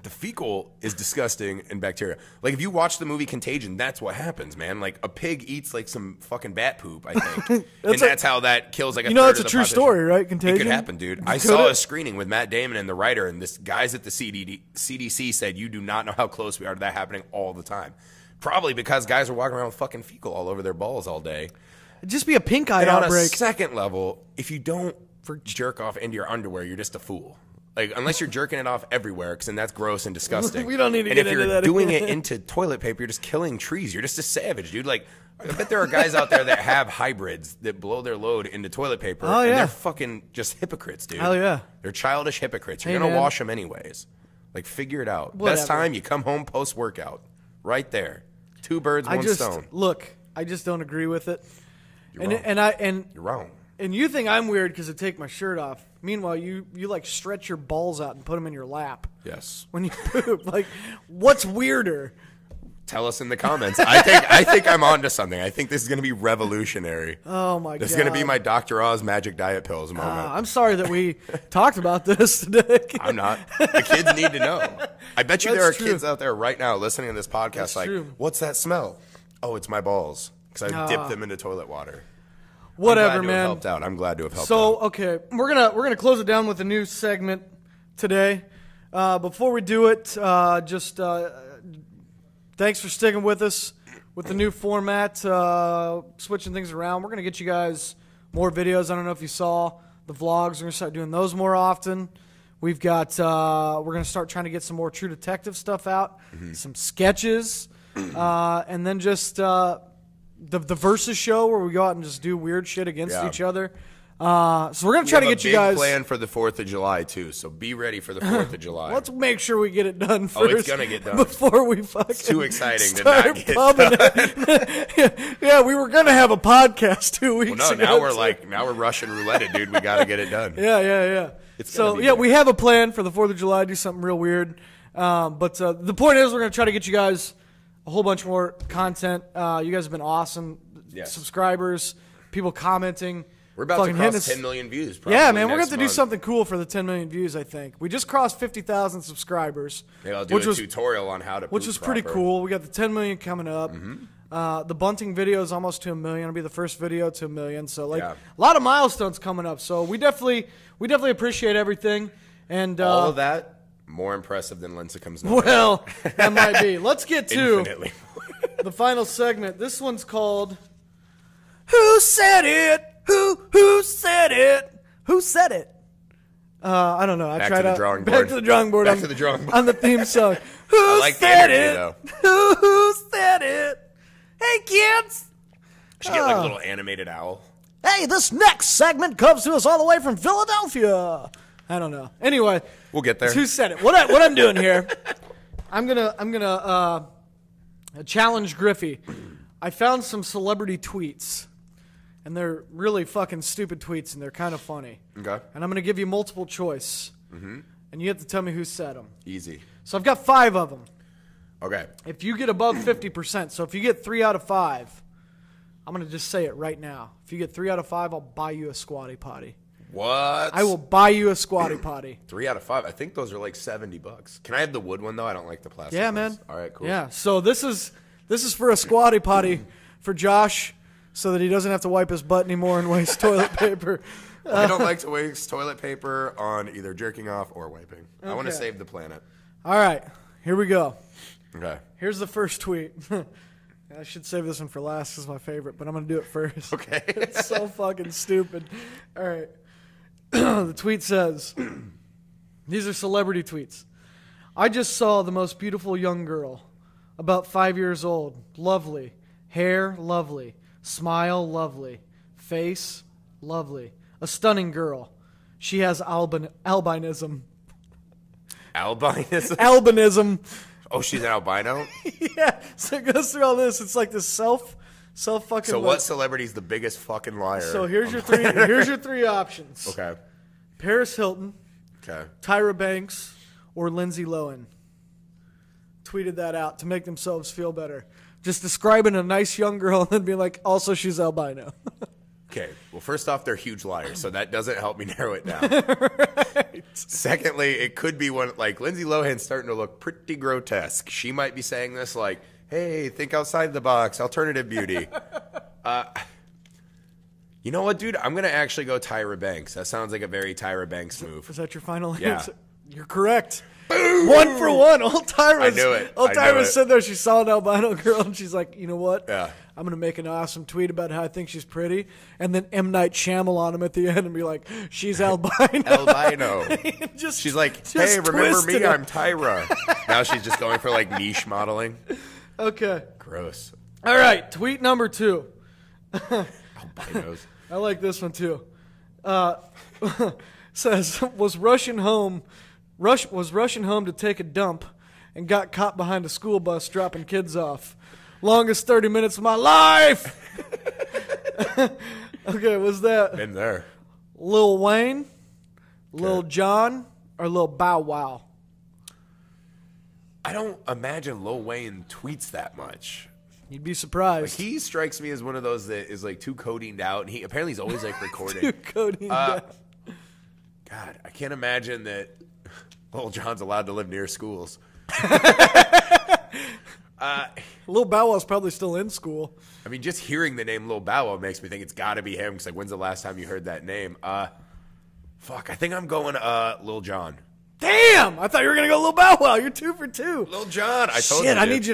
The fecal is disgusting and bacteria. Like if you watch the movie Contagion, that's what happens, man. Like a pig eats like some fucking bat poop, I think, and that's how that kills like a. That's a true story, right? Contagion. It could happen, dude. I saw a screening with Matt Damon and the writer, and this guys at the CDC said you do not know how close we are to that happening all the time. Probably because guys are walking around with fucking fecal all over their balls all day. It'd just be a pink eye outbreak. On a second level, if you don't jerk off into your underwear, you're just a fool. Like, unless you're jerking it off everywhere, because then that's gross and disgusting. We don't need to get into that. And if you're doing it into toilet paper, you're just killing trees. You're just a savage, dude. Like, I bet there are guys out there that have hybrids that blow their load into toilet paper. Oh, yeah. And they're fucking just hypocrites, dude. Hell yeah. They're childish hypocrites. You're going to wash them anyways. Like, figure it out. Whatever. Best time, you come home post-workout. Right there. 2 birds, 1 stone. Look, I just don't agree with it. You're wrong. You're wrong. And you think I'm weird because I take my shirt off. Meanwhile, you like stretch your balls out and put them in your lap. Yes. When you poop, like, what's weirder? Tell us in the comments. I think I'm onto something. I think this is going to be revolutionary. Oh my god! This is going to be my Dr. Oz magic diet pills moment. I'm sorry that we talked about this today. I'm not. The kids need to know. I bet you there are kids out there right now listening to this podcast. That's like, what's that smell? Oh, it's my balls because I dipped them into toilet water. Whatever, man. Helped out. I'm glad to have helped out. So, okay, we're gonna close it down with a new segment today. Before we do it, just thanks for sticking with us with the new format, switching things around. We're gonna get you guys more videos. I don't know if you saw the vlogs. We're gonna start doing those more often. We've got we're gonna start trying to get some more True Detective stuff out, some sketches, and then just. The Versus show where we go out and just do weird shit against each other. So we're going to try to get you guys... We have a big plan for the 4th of July, too, so be ready for the 4th of July. Let's make sure we get it done first. Oh, it's going to get done. Before we fucking It's too exciting to not get it done. Yeah, we were going to have a podcast 2 weeks ago. Now we're Russian roulette, dude. We got to get it done. Yeah. We have a plan for the 4th of July, do something real weird. But the point is we're going to try to get you guys... a whole bunch more content. You guys have been awesome. Yes. Subscribers, people commenting. We're about to cross 10 million views. Yeah, man. We're going to do something cool for the 10 million views, I think. We just crossed 50,000 subscribers. Maybe I'll do a tutorial on how to poop which was pretty cool. We got the 10 million coming up. The bunting video is almost to 1 million. It'll be the first video to 1 million. So, a lot of milestones coming up. So, we definitely appreciate everything. And all of that. More impressive than Lincecum's number. Well, that might be. Let's get to the final segment. This one's called Who Said It? Who said it? Who said it? I don't know. Back to the drawing board. Back to the drawing board. Back to the drawing board. On the theme song. Who said it? Who said it? Hey, kids. Should get like a little animated owl. Hey, this next segment comes to us all the way from Philadelphia. I don't know. Anyway, we'll get there. Who said it? What I'm doing here? I'm gonna challenge Griffey. I found some celebrity tweets, and they're really fucking stupid tweets, and they're kind of funny. Okay. And I'm gonna give you multiple choice, and you have to tell me who said them. Easy. So I've got 5 of them. Okay. If you get above 50%, so if you get 3 out of 5, I'm gonna just say it right now. If you get 3 out of 5, I'll buy you a squatty potty. What? I will buy you a squatty potty. 3 out of 5. I think those are like $70. Can I have the wood one though? I don't like the plastic. Yeah, ones. man. All right, cool. Yeah. So this is for a squatty potty for Josh, so that he doesn't have to wipe his butt anymore and waste toilet paper. I don't like to waste toilet paper on either jerking off or wiping. I want to Okay. save the planet. All right, here we go. Okay. Here's the first tweet. I should save this one for last. This is my favorite, but I'm gonna do it first. Okay. It's so fucking stupid. All right. The tweet says, these are celebrity tweets. I just saw the most beautiful young girl, about 5 years old, lovely, hair lovely, smile lovely, face lovely, a stunning girl. She has albinism. Albinism? Albinism. Oh, she's an albino? Yeah. So it goes through all this. It's like this self fucking. So what celebrity's the biggest fucking liar? So here's your three. Here's your 3 options. Okay. Paris Hilton, Okay. Tyra Banks, or Lindsay Lohan. Tweeted that out to make themselves feel better. Just describing a nice young girl and then being like, also she's albino. Okay. Well, first off, they're huge liars, so that doesn't help me narrow it down. Right. Secondly, it could be one like Lindsay Lohan's starting to look pretty grotesque. She might be saying this like, "Hey, think outside the box, alternative beauty." You know what, dude? I'm gonna actually go Tyra Banks. That sounds like a very Tyra Banks move. Is that your final Yeah. answer? You're correct. Boom! 1 for 1. Old Tyra. I knew it. Old I knew Tyra it. said there she saw an albino girl and she's like, you know what? Yeah. I'm going to make an awesome tweet about how I think she's pretty. And then M. Night Shyamalan him at the end and be like, she's albino. Albino. Just, She's like, just "Hey, remember twisted me? it. I'm Tyra." Now she's just going for like niche modeling. Okay. Gross. All right. Tweet number 2. Albinos. I like this one too. Says was rushing home to take a dump and got caught behind a school bus dropping kids off. Longest 30 minutes of my life. Okay, was that Been there. Lil Wayne, Lil Jon, or Lil Bow Wow? I don't imagine Lil Wayne tweets that much. You'd be surprised. He strikes me as one of those that is like too codinged out, and he apparently he's always like recording. Dude, Cody. God, I can't imagine that Lil Jon's allowed to live near schools. Lil Bow Wow's probably still in school. I mean, just hearing the name Lil Bow Wow makes me think it's got to be him. Because like, when's the last time you heard that name? Fuck, I think I'm going Lil Jon. Damn! I thought you were gonna go Lil Bow Wow. You're 2 for 2. Lil Jon, I told you. Shit, I dude. need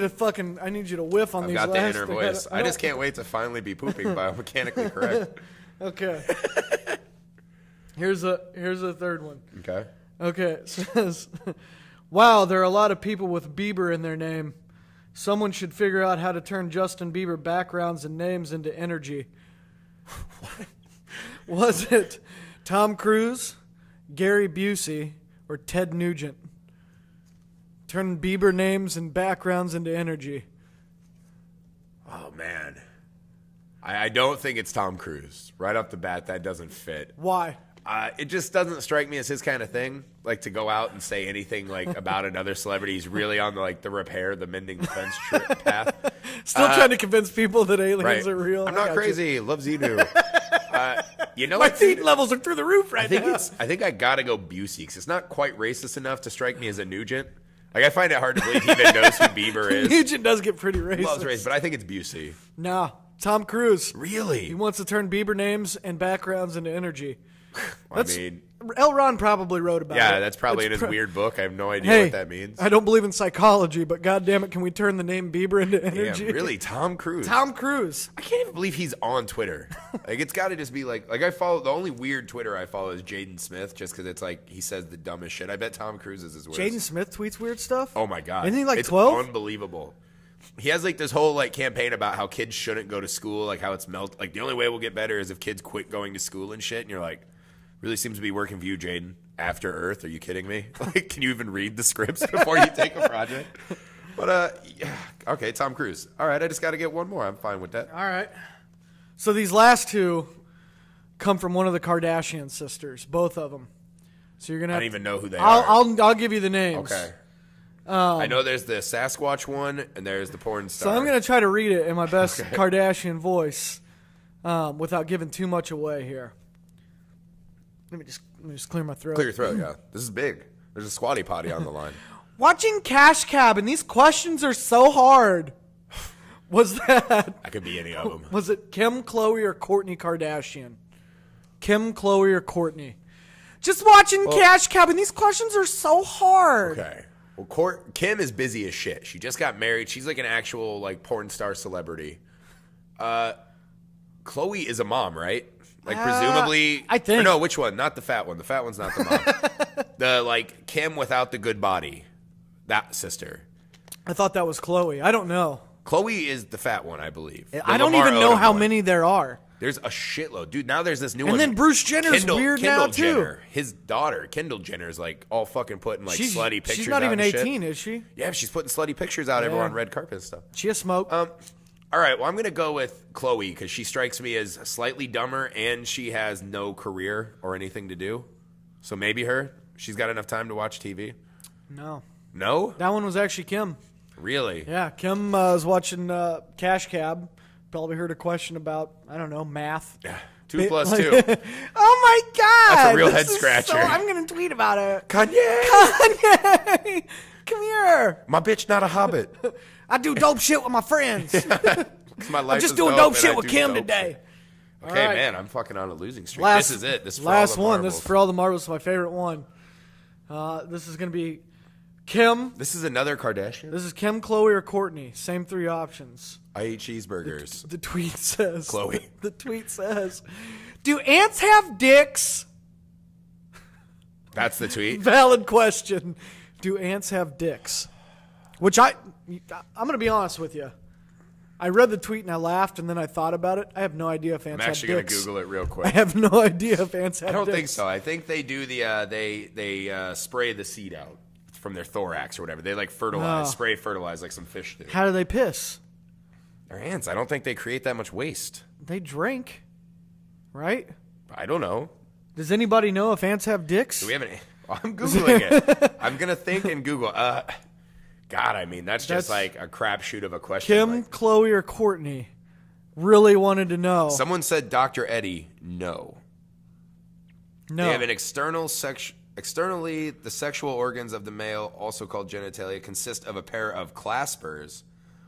you to whiff on I've these got the last inner thing. voice. I don't- just can't wait to finally be pooping biomechanically correct. Okay. Here's a third one. Okay. Okay, it says, wow, there are a lot of people with Bieber in their name. Someone should figure out how to turn Justin Bieber backgrounds and names into energy. Was it Tom Cruise, Gary Busey, or Ted Nugent? Turn Bieber names and backgrounds into energy. Oh, man. I don't think it's Tom Cruise. Right off the bat, that doesn't fit. Why? It just doesn't strike me as his kind of thing. Like to go out and say anything like about another celebrity. He's really on the repair, the mending the fence path. Still trying to convince people that aliens Right. are real. I'm I not got crazy. Love Xenu. You know My what? feed levels are through the roof right now. I think I gotta go Busey because it's not quite racist enough to strike me as a Nugent. Like I find it hard to believe he even knows who Bieber is. Nugent does get pretty racist. Loves race, but I think it's Busey. Nah, Tom Cruise. Really? He wants to turn Bieber names and backgrounds into energy. I mean, L. Ron probably wrote about it. yeah, that's probably in It's his weird book. I have no idea Hey, what that means. I don't believe in psychology, but goddamn it, can we turn the name Bieber into energy? Damn, really? Tom Cruise? Tom Cruise. I can't even believe he's on Twitter. Like, it's got to just be like I follow, the only weird Twitter I follow is Jaden Smith, just because it's like he says the dumbest shit. I bet Tom Cruise is his worst. Jaden Smith tweets weird stuff? Oh my God. Isn't he like it's 12? unbelievable. He has like this whole like campaign about how kids shouldn't go to school, like how it's like the only way we'll get better is if kids quit going to school and shit. And you're like, really seems to be working for you, Jaden. After Earth, are you kidding me? Like, can you even read the scripts before you take a project? But yeah. Okay, Tom Cruise. All right, I just got to get one more. I'm fine with that. All right. So these last two come from one of the Kardashian sisters, both of them. So you're gonna. I don't even know who they are. are. I'll give you the names. Okay. I know there's the Sasquatch one, and there's the porn star. So I'm gonna try to read it in my best Kardashian voice, without giving too much away here. Let me just clear my throat. Clear your throat, yeah. This is big. There's a squatty potty on the line. Watching Cash Cab, and these questions are so hard. Was that? I could be any of them. Was it Kim, Khloe, or Kourtney Kardashian? Kim, Khloe, or Kourtney? Just watching Cash Cab, and these questions are so hard. Okay. Well, Kim is busy as shit. She just got married. She's like an actual like porn star celebrity. Khloe is a mom, right? Like presumably, I think. Or no, which one? Not the fat one. The fat one's not the mom. The like Kim without the good body, that sister. I thought that was Khloe. I don't know. Khloe is the fat one, I believe. I don't even know how many there are. There's a shitload, dude. Now there's this new one. And then Bruce Jenner's weird now too. Jenner, his daughter, Kendall Jenner, is like all fucking putting like slutty pictures. She's not out even and 18, shit. Is she? Yeah, she's putting slutty pictures out everywhere on red carpet and stuff. She a smoke. All right, well, I'm going to go with Khloe because she strikes me as slightly dumber and she has no career or anything to do. So maybe her. She's got enough time to watch TV. No. No? That one was actually Kim. Really? Yeah, Kim was watching Cash Cab. Probably heard a question about, I don't know, math. Yeah. 2 plus 2. Oh, my God. That's a real head scratcher. I'm going to tweet about it. Kanye! Come here. My bitch not a hobbit. I do dope shit with my friends. My life I'm just is doing dope dope shit with Kim dope today. Okay, right. man, I'm fucking on a losing streak. Last, this is it. This is for last all the one. marbles. This is for all the marbles. My favorite one. This is going to be Kim. This is another Kardashian? This is Kim, Khloe, or Kourtney. Same 3 options. I eat cheeseburgers. The tweet says. Khloe. The tweet says, do ants have dicks? That's the tweet? Valid question. Do ants have dicks? Which I'm going to be honest with you. I read the tweet and I laughed, and then I thought about it. I have no idea if ants have dicks. I'm actually going to Google it real quick. I have no idea if ants have dicks. I don't think so. I think they do the they spray the seed out from their thorax or whatever. They like spray fertilize like some fish do. How do they piss? They're ants. I don't think they create that much waste. They drink, right? I don't know. Does anybody know if ants have dicks? Do we have any? I'm Googling it. I'm going to think and Google. God, I mean, that's just like a crapshoot of a question. Kim, Khloe, or Kourtney really wanted to know. Someone said Dr. Eddie, no. No. They have an externally, the sexual organs of the male, also called genitalia, consist of a pair of claspers,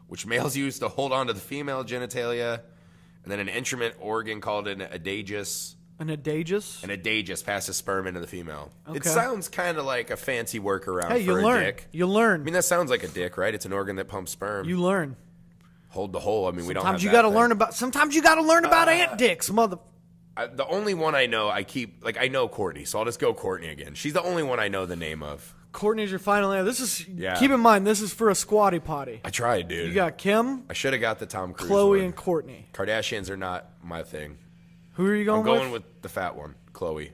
which males use to hold on to the female genitalia, and then an instrument organ called an adagus. An adagus? An adagus passes sperm into the female. Okay. It sounds kind of like a fancy workaround hey, for a dick. You learn. I mean, that sounds like a dick, right? It's an organ that pumps sperm. You learn. Hold the hole. I mean, we don't have Sometimes you got to learn about ant dicks, mother. The only one I know, I know Kourtney, so I'll just go Kourtney again. She's the only one I know the name of. Kourtney's your final answer. Keep in mind, this is for a squatty potty. I tried, dude. You got Kim, I should have got the Tom Cruise Khloe, one. and Kourtney. Kardashians are not my thing. Who are you going with? I'm going with the fat one, Khloe.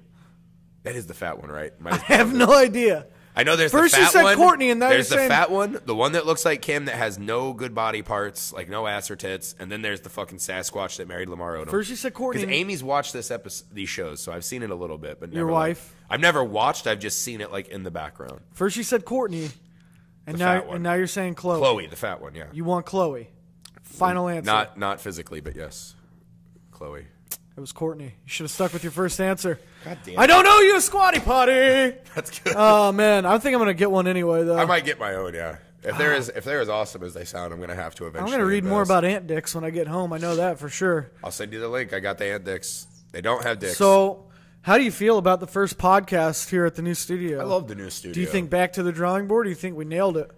That is the fat one, right? I have no idea. I know there's First the fat one. you said Kourtney, and now there's you're saying... the fat one, the one that looks like Kim that has no good body parts, like no ass or tits, and then there's the fucking Sasquatch that married Lamar Odom. First you said Kourtney. Because Amy's watched these shows, so I've seen it a little bit, but never. Your wife? I've never watched. I've just seen it like in the background. First you said Kourtney, and now you're saying Khloe. Khloe, the fat one, yeah. You want Khloe. Final answer. Not physically, but yes, Khloe. It was Kourtney. You should have stuck with your first answer. God damn it. I don't know you, a squatty potty. That's good. Oh man, I think I'm gonna get one anyway though. I might get my own, yeah. If they're as awesome as they sound, I'm gonna have to eventually. I'm gonna read more about ant dicks when I get home. I know that for sure. I'll send you the link. I got the ant dicks. They don't have dicks. So, how do you feel about the first podcast here at the new studio? I love the new studio. Do you think back to the drawing board? Or do you think we nailed it?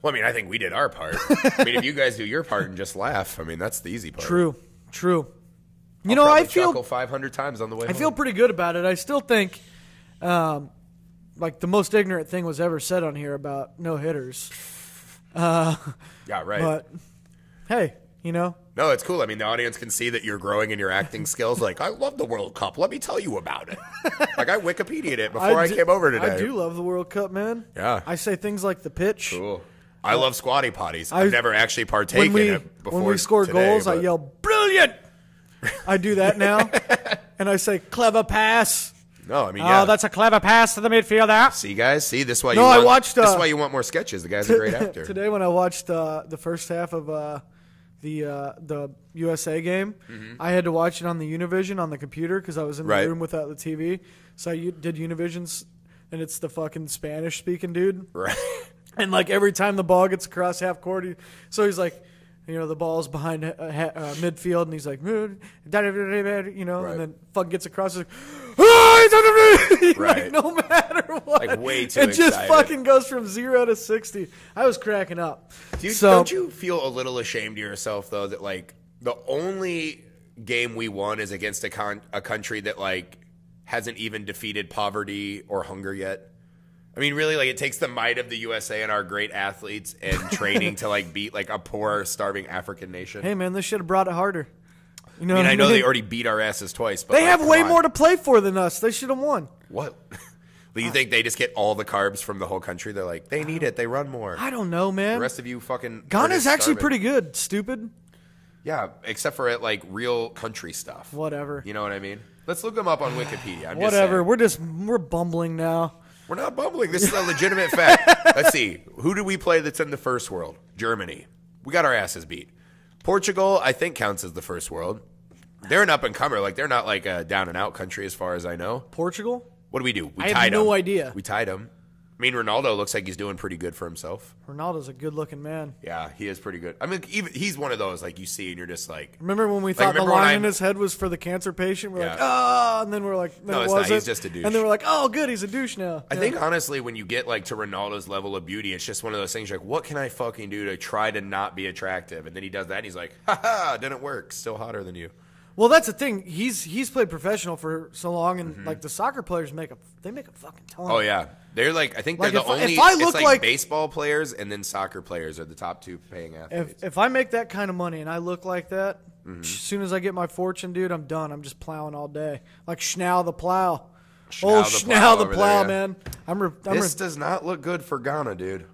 Well, I mean, I think we did our part. I mean, if you guys do your part and just laugh, I mean, that's the easy part. True. I feel chuckle 500 times on the way home. I feel pretty good about it. I still think, like the most ignorant thing was ever said on here about no hitters. Yeah, right. But hey, you know. No, it's cool. I mean, the audience can see that you're growing in your acting skills. Like, I love the World Cup. Let me tell you about it. Like, I Wikipedia'd it before I came over today. I do love the World Cup, man. Yeah. I say things like the pitch. Cool. I love squatty potties. I've never actually partaken in it before. When we score today, goals, I yell, brilliant! I do that now. And I say, clever pass. No, I mean, yeah. Oh, that's a clever pass to the midfielder. See, guys? See, this is why this is why you want more sketches. The guy's a great actor. Today when I watched the first half of the USA game, I had to watch it on the Univision on the computer because I was in the room without the TV. So I did Univisions, and it's the fucking Spanish-speaking dude. Right. And, like, every time the ball gets across half court, he's like, you know, the ball's behind midfield, and he's like, you know, and then fucking gets across, he's like, right. Like, no matter what. Like, way too It just excited. fucking goes from 0 to 60. I was cracking up. Don't you feel a little ashamed of yourself, though, that, like, the only game we won is against a country that, like, hasn't even defeated poverty or hunger yet? I mean, really, like, it takes the might of the USA and our great athletes and training to, like, beat, like, a poor, starving African nation. Hey, man, they should have brought it harder. You know, I know they already beat our asses twice. But they have way more to play for than us. They should have won. What? Do you think they just get all the carbs from the whole country? They're like, they need it. They run more. I don't know, man. The rest of you fucking... Ghana's actually pretty good, stupid. Yeah, except for at, like, real country stuff. Whatever. You know what I mean? Let's look them up on Wikipedia. Whatever. We're bumbling now. We're not bumbling. This is a legitimate fact. Let's see. Who do we play that's in the first world? Germany. We got our asses beat. Portugal, I think, counts as the first world. They're an up-and-comer. Like, they're not like a down-and-out country as far as I know. Portugal? What do we do? I have no idea. We tied them. I mean, Ronaldo looks like he's doing pretty good for himself. Ronaldo's a good-looking man. Yeah, he is pretty good. I mean, even he's one of those, like, you see and you're just like... Remember when we thought the line in his head was for the cancer patient? We're like, oh, and then we're like, no, it's not. He's just a douche. And then we're like, oh, good, he's a douche now. I think, honestly, when you get, like, to Ronaldo's level of beauty, it's just one of those things, like, what can I fucking do to try to not be attractive? And then he does that, and he's like, ha-ha, didn't work. Still hotter than you. Well, that's the thing. He's played professional for so long, and like the soccer players make a fucking ton. Oh yeah, they're like I think they're like the only. If I look it's like baseball players and then soccer players are the top two paying athletes. If I make that kind of money and I look like that, as soon as I get my fortune, dude, I'm done. I'm just plowing all day, like Schnow the plow. Schnow the plow, man. This does not look good for Ghana, dude.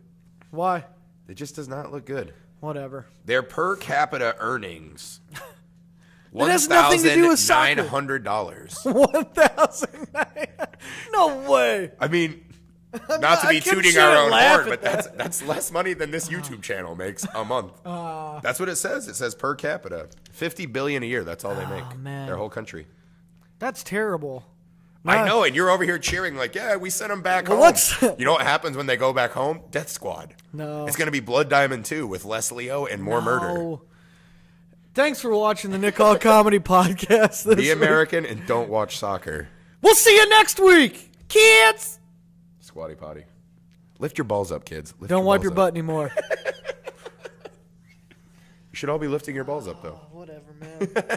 Why? It just does not look good. Whatever. Their per capita earnings. It has nothing to do with soccer. $1,900. $1,900. No way. I mean, not to be tooting our own horn, but that's less money than this YouTube channel makes a month. That's what it says. It says per capita, $50 billion a year. That's all they make. Man. Their whole country. That's terrible. I know, and you're over here cheering like, yeah, we sent them back home. You know what happens when they go back home? Death Squad. No. It's going to be Blood Diamond 2 with Les Leo and more murder. Thanks for watching the Nick Hall Comedy Podcast. Be American and don't watch soccer. We'll see you next week, kids. Squatty potty. Lift your balls up, kids. Don't wipe your butt anymore. You should all be lifting your balls up, though. Whatever, man.